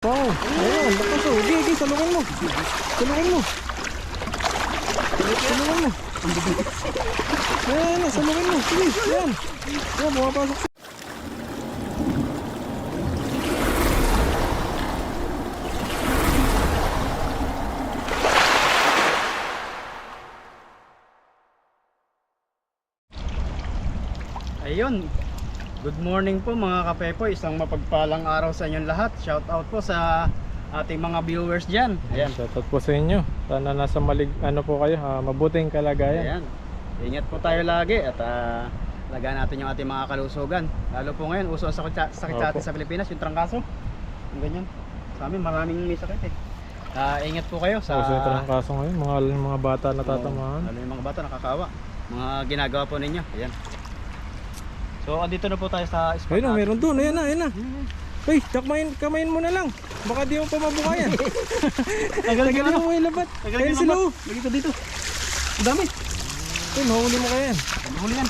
Wow, ayan, lakas oh. Okay, salungin mo. Salungin mo. Salungin mo. Ayan, salungin mo. Sige, ayan. Ayan, bumapasok siya. Ayun, good morning po mga kapepo. Isang mapagpalang araw sa inyong lahat. Shout out po sa ating mga viewers dyan. Ayan. Shoutout po sa inyo. Sana nasa po kayo, mabuting kalagayan. Ayan. Ingat po tayo lagi at lagaan natin yung ating mga kalusugan. Lalo po ngayon, uso ang sakit sa atin sa Pilipinas, yung trangkaso. Yung ganyan. Sa amin, maraming may sakit eh. Ingat po kayo sa... Uso yung trangkaso ngayon, mga bata natatamaan. Lalo yung mga bata nakakawa. Mga ginagawa po ninyo. Ayan. So, andito na po tayo sa spot. Ayun na, meron doon. Ayan na. Uy, kamain mo na lang. Baka di mo pa mabukayan. Tagal mo yung labat. Ayun sila oh. Lagi ko dito. Ang dami. Uy, mahuli mo kaya yan. Mahuli yan.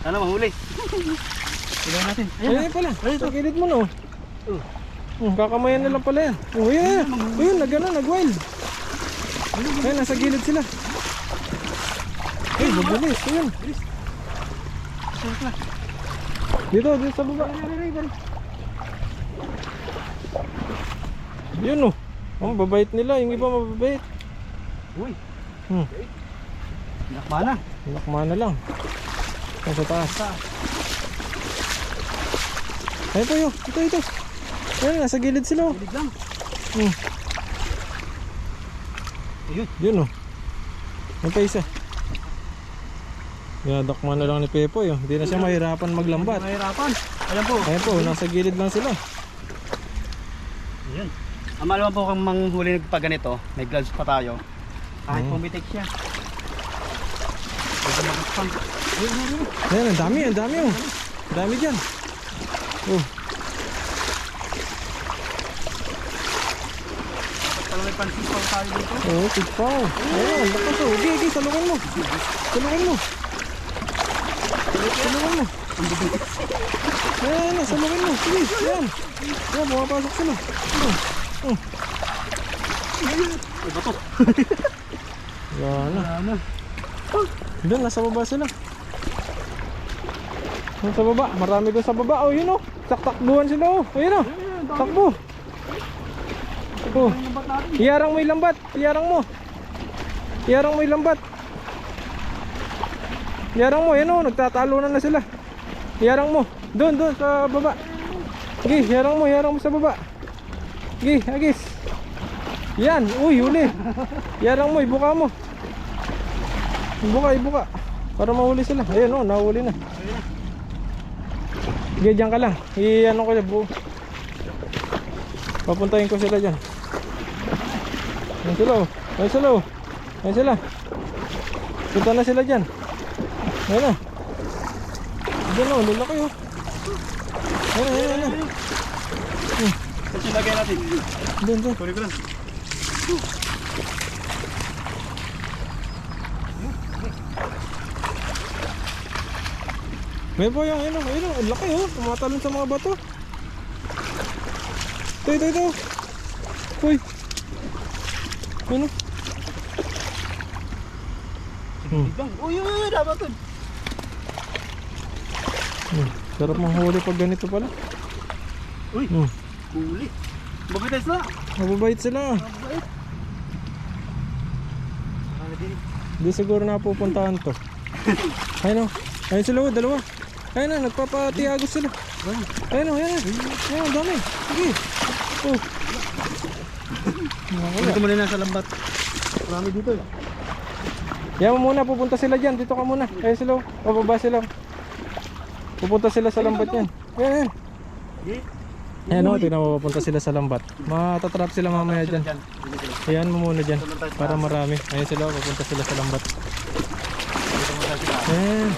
Sana mahuli. Tignan natin. Ayun pala. Sa kilid mo no. Kakamayan na lang pala yan. Ayun, nag-wild. Ayun, nasa gilid sila. Ay, mabilis. Ayun. Dito sa baba. Yun oh. Ang babait nila, yung iba mababait. Uy. Nakmana. Nakmana lang. Ay, sa taas. Ayun po yun. Ito. Ayun, nasa gilid sila oh. Gilid lang. Ayun. Yun oh. Ayun pa isa. Dakma na lang ni Pepo yun. Hindi na siya mahirapan maglambat. Mahirapan. Ayan po. Ayun po, nasa gilid lang sila. Ayan. Ang malaman po kung manghuli pag ganito, may gloves pa tayo. Kahit pumitik siya. Ayan, ang dami oh. Ang dami dyan. Oh. Parang may pansipaw tayo dito. Oh, tigpaw. Ayan, lakas oh. Okay, salungin mo. Salungin mo. Ayan, salungin mo. Sige, ayan. Ayan, bumapasok sila. Ay, bato. Ayan na. Doon, nasa baba sila. Nasa baba, marami doon sa baba. Oh, yun oh. Taktakbuhan sila oh. Ayun oh. Takbo. Oh. Iyarang mo yung lambat. Iyarang mo yan oh. Nagtatalunan na sila. Iyarang mo. Doon sa baba. Sige, iyarang mo sa baba. Sige, agis. Yan, uy, huli. Iyarang mo, ibuka mo. Ibuka. Para mahuli sila. Ayan oh, nahuli na. Sige, dyan ka lang. I-ano ko dyan, buo. Papuntahin ko sila dyan. Ayan sila. Punta na sila dyan. Ayan na. Diyan o, lalaki o. Ayan na. Kasi lagay natin. Diyan. Kunin ko lang. May po yung ayun o, laki o. Tumatalon sa mga bato. Ito. Uy. Ano? Uy, dapat ito. Sarap manghuli pag ganito pala. Uy, huli. Mabait sila. Mababait sila. Di siguro napupuntahan to. Ayun o. Ayun sila o, dalawa. Ayun na, nagpapatiagos sila. Ayun o, Ayun, dami. Sige. Oh. Dito muna na sa lambat. Marami dito eh. Yan mo muna, pupunta sila dyan. Dito ka muna. Ayun sila o. Pababa sila. Pupunta sila sa lambat yan. Ayan. Ayan o, tingnan mo, pupunta sila sa lambat. Matatrap sila mamaya dyan. Ayan mo muna dyan. Para marami. Ayan sila, pupunta sila sa lambat. Ayan.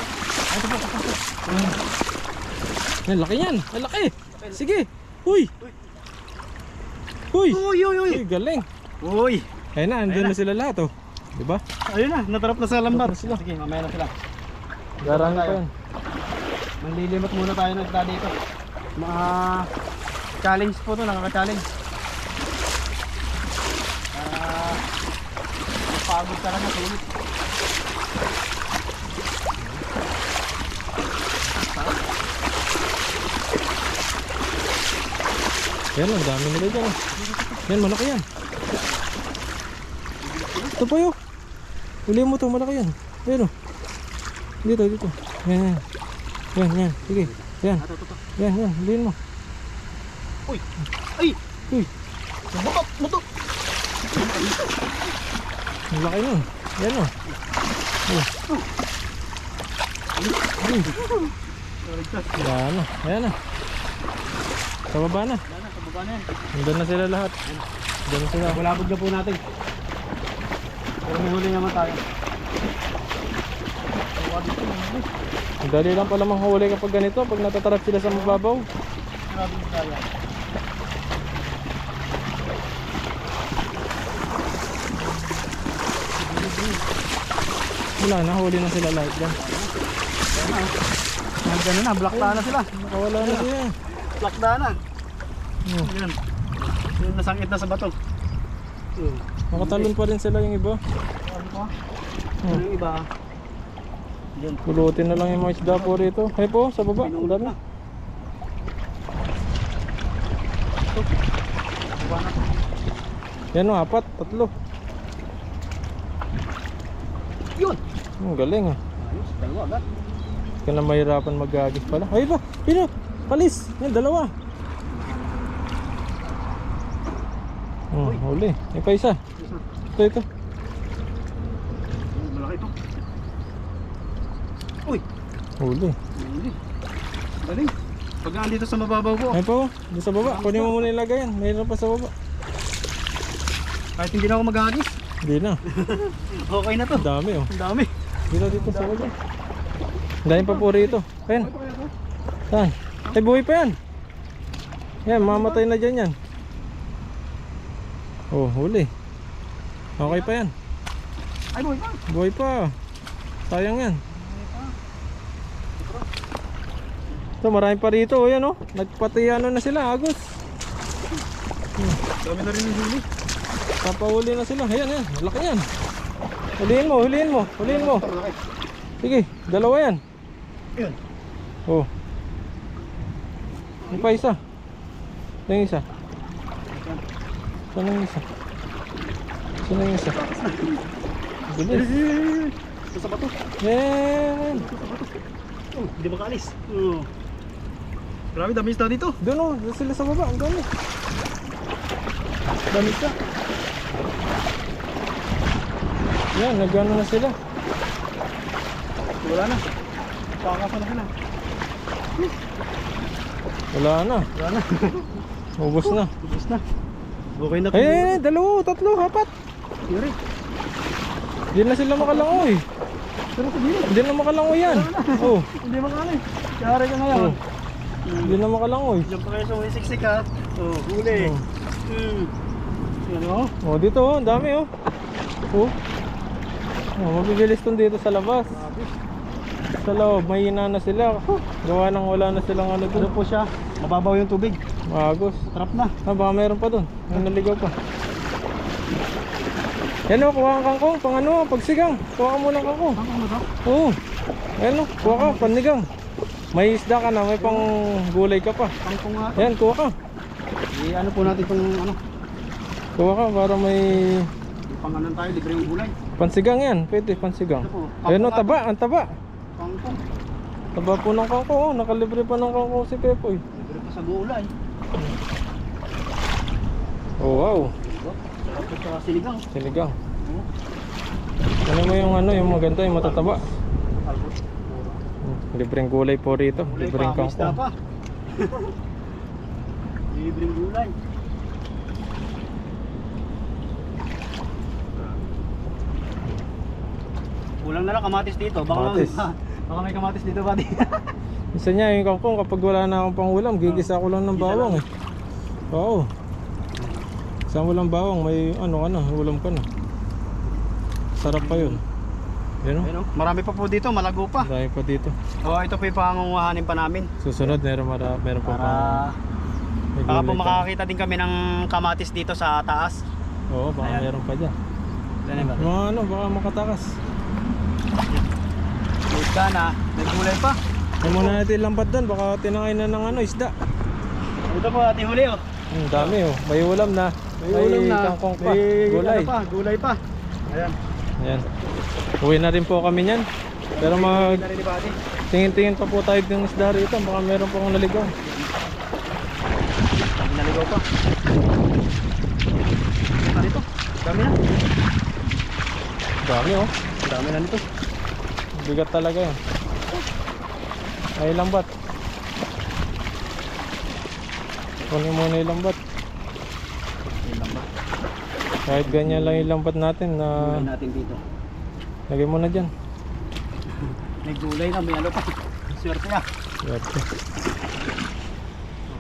Ayan, laki yan. Ang laki. Sige. Uy. Uy, galing. Uy. Ayun na, andun na sila lahat oh. Diba? Ayun na, natarap na sa lambat. Sila. Sige, mamaya na sila. Garang pa yan. Manlilimot muna tayo ng dito. Mga challenge po to, nakaka-challenge. Pagod talaga, sulit. Yan, ang dami nila dyan. Yan, malaki yan. Ito pa yun. Uli mo to, malaki yan. Ayan o. Dito, dito. Yan, yan. Yan, yan. Sige. Yan. Yan, yan. Huliin mo. Uy! Ay! Uy, Butok! Butok! ang laki nun. Yan o. Oh. Yan na. Ayan na. Sa baba na. Wala na, sa baba na yan. Nandun na sila lahat. Nandun na sila. Bulabog na po natin. Pero may huli naman tayo. Ang dali lang pala manghuli kapag ganito. Pag natatarap sila sa mababaw. Grabe yung tayo. Wala na, huli na sila lahat dyan. Gano'n na, black na sila. Nakawala na siya. Black na. Oh. Yan. Yung nasangit na sa bato. Nakatalon pa rin sila yung iba. Ano pa? Oh. Yung iba. Yan. Pulutin na lang yung mga isda po rito. Ay po, sa baba. Ang dami. Baba na to. Yan o, 4, 3. Yun! Ang galing ah. Ayos, dalawa agad. Hindi ka na mahirapan mag-agis pala. Ay ba? Yun o, palis. Yan, 2. Huli. May pa isa. Isa. Ito. Malaki ito. Uy! Huli. Hindi. Galing. Pag nandito sa mababaw po. Ay po, doon sa baba. Kunin mo muna ilagay yan. Mayroon pa sa baba. Kahit hindi na ako maghagis. Hindi na. Okay na to. Ang dami oh. Ang dami. Dito sa baba. Ang dami pa po rito. Ayan. Saan? Ay, buhay pa yan. Yan, mamatay na dyan yan. Oh, huli. Okay pa yan. Ay, boy pa. Buhay pa. Sayang yan. Ito, marami pa rito. Ayan oh. Nagpatiyano na sila. Agos. Dami na rin yung huli. Papahuli na sila. Ayan, ayan. Malaki yan. Huliin mo, huliin mo. Huliin mo. Sige, 2 yan. Yun. Oh. May pa isa. Ito yung isa. Saan yung isa? Saan yung isa? Bilis. Ito sa bato. Yan. Hindi makaalis. Grabe, dami isda dito. Doon oh, doon sila sa baba. Ang dami. Dami ka. Yan, nagano na sila. Wala na. Pakakasa na sila. Wala na. Wala na. Ubus na. Ubus na. Okay na. Eh, 2, 3, 4. Yuri. Hindi na sila makalangoy. Pero sabihin. Hindi na makalangoy yan. Oh. Hindi makaalis. Kaya ka ngayon. Oh. Hindi na makalangoy. Diyan pa kayo sa siksik ha. Huli. Yan o. Oh, dito oh, ang dami oh. Oh. Oh, mabibilis tong dito sa labas. Sa loob, mahina na sila. Gawa nang wala na silang ano Ano doon. po siya? Mababaw yung tubig. Agos. Trap na. Ah, baka meron pa doon. May naligaw pa. Yan o, kuha kang kangkong. Pang ano, pagsigang. Kuha ka muna ng kangkong. Ano na to? Oo. Yan o, kuha ka, panigang. May isda ka na, may pang gulay ka pa. Kangkong nga. Yan, kuha ka. Ano po natin itong ano? Kuha ka para may Pangalan tayo, libre yung gulay. pansigang yan. Pwede, pansigang. Ito po. Yan o, taba, ang taba. Kangkong. Taba po ng kangkong. Oh, nakalibre pa ng kangkong si Pepoy. Libre pa sa gulay. Oh, wow. Sarap po sa sinigang. Sinigang. Ano mo yung ano, yung maganda, yung matataba. Albot. Libreng gulay po rito. Gulay Libreng pa, isda kangkong. pa. Libreng gulay. Kulang na lang kamatis dito. Kamatis. Baka may kamatis dito, buddy. Isa niya yung kangkong kapag wala na akong pangulam, gigisa ko lang ng bawang eh. Oo. Isang walang bawang, may ano ka na, ulam ka na. Sarap pa yun. Yan o. Ayun, marami pa po dito, malago pa. Dahil pa dito. Ito po yung pangunguhanin pa namin. Susunod, meron pa Para may baka po gulay pa. makakita din kami ng kamatis dito sa taas. Oo, baka Ayan. meron pa dyan. Mga ano, baka makatakas. Isda na, may gulay pa. Ay muna natin lambat doon, baka tinangay na ng ano, isda. Ito po ating huli oh. Dami oh, may ulam na. May ulam na. Kangkong pa, May gulay. ano pa, gulay pa. Ayan. Ayan. Uwi na rin po kami niyan. Pero mag Tingin na rin ni Buddy. tingin-tingin pa po tayo ng isda rito, baka meron pa akong naligaw. Naligaw pa. Ano ito? Dami na. Dami oh, Dami na nito. bigat talaga yun. Ay lambat. Kunin muna yung lambat. Kahit ganyan lang yung lambat natin na Gulay natin dito. lagay mo na dyan. May gulay na, may ano pa. Swerte na. Swerte.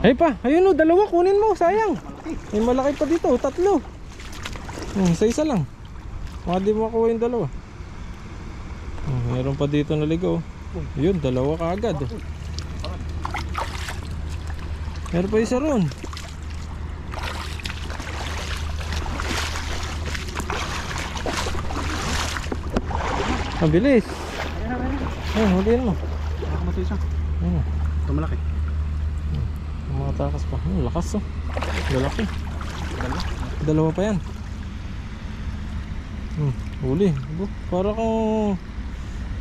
Ay pa, ayun o, dalawa kunin mo, sayang. May malaki pa dito, tatlo. Isa-isa lang. Mga di mo makuha yung dalawa. Meron pa dito naligaw. Yun, dalawa kaagad. Meron pa isa ron. Mabilis. Ayun, huliin mo. Ako mo ito isa. Ayun. Ito malaki. Mga takas pa. Lakas oh. Lalaki. Dalawa pa yan. Huli. Para kung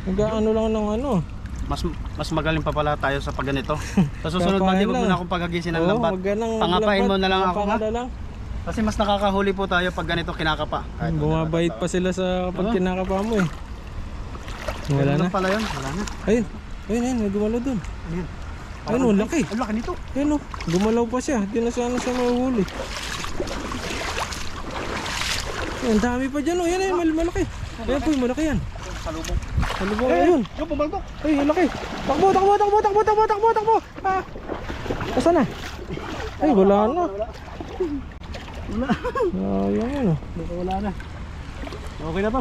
nag-ano lang ng ano. Mas magaling pa pala tayo sa pagganito. Sa susunod Kapain Buddy, wag mo lang. na akong paghagisin ng Oo, lambat. wag ka nang Pangapain mo maglambat. na lang ako, ha? Pangala lang. Kasi mas nakakahuli po tayo pag ganito kinakapa. Bumabait pa sila sa pag Oo. kinakapa mo eh. Wala na. pala yun. Wala na. Ayun. Ayun, may gumalaw dun. Ayan. Ayun oh, laki. Ang laki nito. Ayun oh, gumalaw pa siya. Di na sana siya mahuhuli. Ayun, dami pa dyan oh. Yan ayun, malaki. Ayan po, malaki yan. Salubong. Salubong, ayun. Yung pumalbok. Ay, ang laki. Takbo, takbo, takbo, takbo, takbo, takbo, takbo. Ah. Asa na? Ay, wala na. Wala. Ayun yun oh. Wala na. Okay na po.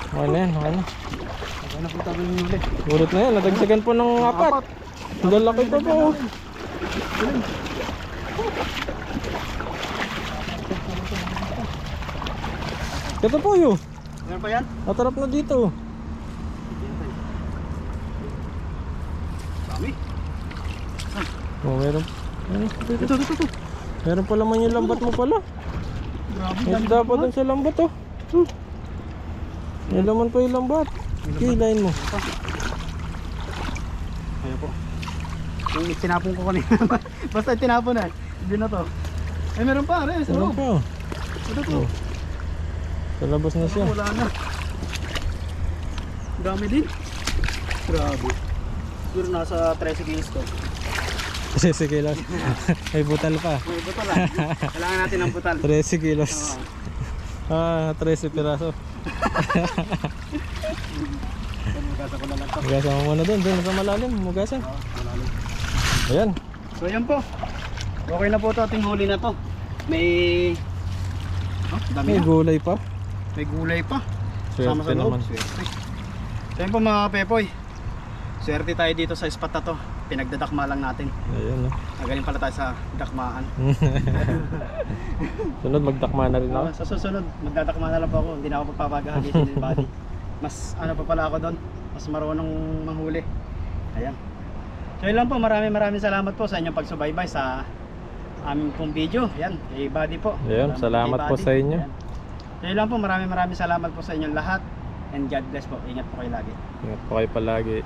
Okay na yan, okay na. Okay na po tayo yung huli. Gurot na yan, nadagsagan po ng apat. Ang lalaki pa po oh. Ito po yun. Meron pa yan? Natarap na dito. Dami. Oh, meron. Ito. Meron pala man yung lambat mo pala. Grabe. May dapat dun sa lambat oh. May laman pa yung lambat. Kilain mo. Ayan po. Yung tinapon ko kanina. Basta tinapon na. Hindi na to. Ay meron pa rin. Sa Meron loob. pa oh. Ito to. Sa labas na siya. Wala na. Dami din. Grabe. Siguro nasa 13 kilos to. Kasi kilos. May butal pa. May butal ah. Kailangan natin ng butal. 13 kilos. Ah, 13 piraso. Magasa ko na lang to. Mugasan mo muna doon sa malalim. Mugasan. Malalim. Ayan. So yan po. Okay na po ito ating huli na to. May... Oh, dami May na. gulay pa. May gulay pa. Swerte Sama sa loob. naman. Swerte. So yan po mga pepoy. Swerte tayo dito sa spot na to. Pinagdadakma lang natin. Ayan oh. Magaling pala tayo sa dakmaan. Sunod magdakma na rin ako. Sa susunod, magdadakma na lang po ako. Hindi na ako magpapagahagisin ng body. Mas ano pa pala ako doon. Mas marunong manghuli. Ayan. So yun lang po. Maraming salamat po sa inyong pagsubaybay sa aming pong video. Ayan. Kay Buddy po. Ayan, salamat kay po Buddy. sa inyo. Ayan. So yun lang po. Maraming salamat po sa inyong lahat. And God bless po. Ingat po kayo lagi. Ingat po kayo palagi.